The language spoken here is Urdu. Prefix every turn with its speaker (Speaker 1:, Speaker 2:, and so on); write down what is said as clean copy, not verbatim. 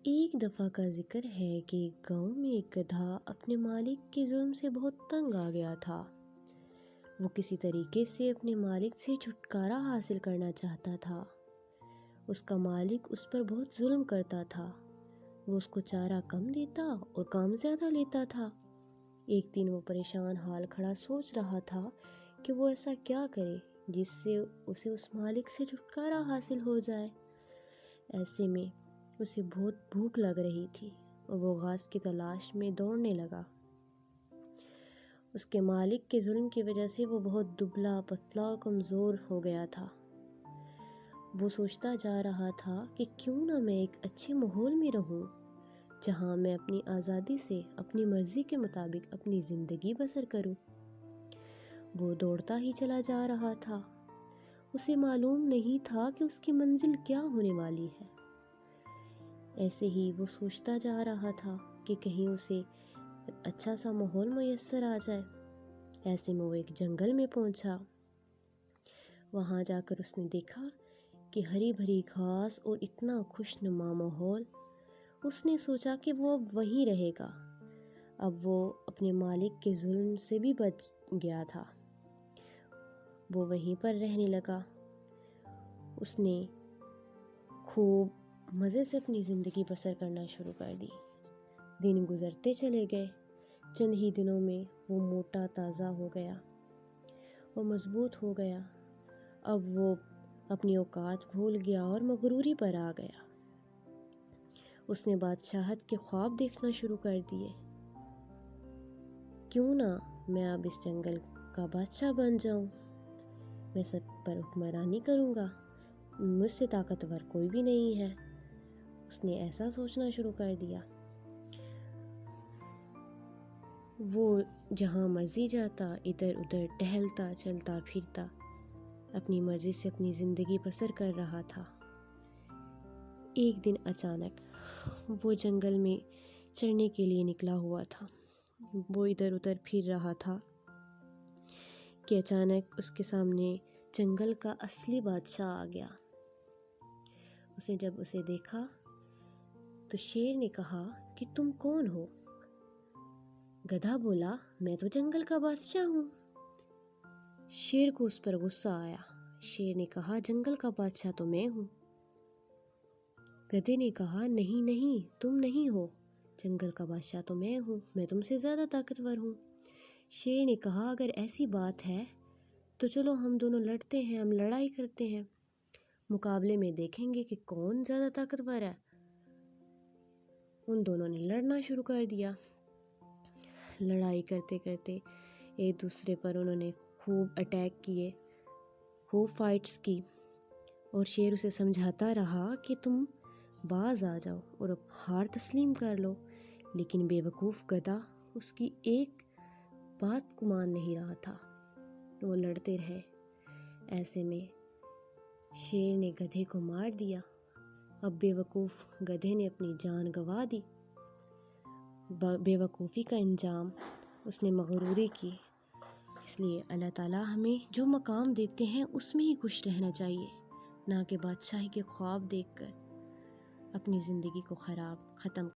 Speaker 1: ایک دفعہ کا ذکر ہے کہ گاؤں میں ایک گدھا اپنے مالک کے ظلم سے بہت تنگ آ گیا تھا۔ وہ کسی طریقے سے اپنے مالک سے چھٹکارا حاصل کرنا چاہتا تھا۔ اس کا مالک اس پر بہت ظلم کرتا تھا۔ وہ اس کو چارہ کم دیتا اور کام زیادہ لیتا تھا۔ ایک دن وہ پریشان حال کھڑا سوچ رہا تھا کہ وہ ایسا کیا کرے جس سے اسے اس مالک سے چھٹکارا حاصل ہو جائے۔ ایسے میں اسے بہت بھوک لگ رہی تھی اور وہ گھاس کی تلاش میں دوڑنے لگا۔ اس کے مالک کے ظلم کی وجہ سے وہ بہت دبلا پتلا اور کمزور ہو گیا تھا۔ وہ سوچتا جا رہا تھا کہ کیوں نہ میں ایک اچھے ماحول میں رہوں جہاں میں اپنی آزادی سے اپنی مرضی کے مطابق اپنی زندگی بسر کروں۔ وہ دوڑتا ہی چلا جا رہا تھا۔ اسے معلوم نہیں تھا کہ اس کی منزل کیا ہونے والی ہے۔ ایسے ہی وہ سوچتا جا رہا تھا کہ کہیں اسے اچھا سا ماحول میسر آ جائے۔ ایسے میں وہ ایک جنگل میں پہنچا۔ وہاں جا کر اس نے دیکھا کہ ہری بھری گھاس اور اتنا خوشنما ماحول۔ اس نے سوچا کہ وہ اب وہیں رہے گا۔ اب وہ اپنے مالک کے ظلم سے بھی بچ گیا تھا۔ وہ وہیں پر رہنے لگا۔ اس نے خوب مزے سے اپنی زندگی بسر کرنا شروع کر دی۔ دن گزرتے چلے گئے۔ چند ہی دنوں میں وہ موٹا تازہ ہو گیا اور مضبوط ہو گیا۔ اب وہ اپنی اوقات بھول گیا اور مغروری پر آ گیا۔ اس نے بادشاہت کے خواب دیکھنا شروع کر دیے۔ کیوں نہ میں اب اس جنگل کا بادشاہ بن جاؤں۔ میں سب پر حکمرانی کروں گا۔ مجھ سے طاقتور کوئی بھی نہیں ہے۔ اس نے ایسا سوچنا شروع کر دیا۔ وہ جہاں مرضی جاتا، ادھر ادھر ٹہلتا چلتا پھرتا، اپنی مرضی سے اپنی زندگی بسر کر رہا تھا۔ ایک دن اچانک وہ جنگل میں چرنے کے لیے نکلا ہوا تھا۔ وہ ادھر ادھر پھر رہا تھا کہ اچانک اس کے سامنے جنگل کا اصلی بادشاہ آ گیا۔ اس نے جب اسے دیکھا تو شیر نے کہا کہ تم کون ہو؟ گدھا بولا میں تو جنگل کا بادشاہ ہوں۔ شیر کو اس پر غصہ آیا۔ شیر نے کہا جنگل کا بادشاہ تو میں ہوں۔ گدھے نے کہا نہیں نہیں تم نہیں ہو، جنگل کا بادشاہ تو میں ہوں، میں تم سے زیادہ طاقتور ہوں۔ شیر نے کہا اگر ایسی بات ہے تو چلو ہم دونوں لڑتے ہیں، ہم لڑائی کرتے ہیں، مقابلے میں دیکھیں گے کہ کون زیادہ طاقتور ہے۔ ان دونوں نے لڑنا شروع کر دیا۔ لڑائی کرتے کرتے ایک دوسرے پر انہوں نے خوب اٹیک کیے، خوب فائٹس کی، اور شیر اسے سمجھاتا رہا کہ تم باز آ جاؤ اور اب ہار تسلیم کر لو، لیکن بے وقوف گدھا اس کی ایک بات کو مان نہیں رہا تھا۔ وہ لڑتے رہے۔ ایسے میں شیر نے گدھے کو مار دیا۔ اب بے وقوف گدھے نے اپنی جان گنوا دی۔ بے وقوفی کا انجام اس نے مغروری کی۔ اس لیے اللہ تعالیٰ ہمیں جو مقام دیتے ہیں اس میں ہی خوش رہنا چاہیے، نہ کہ بادشاہی کے خواب دیکھ کر اپنی زندگی کو ختم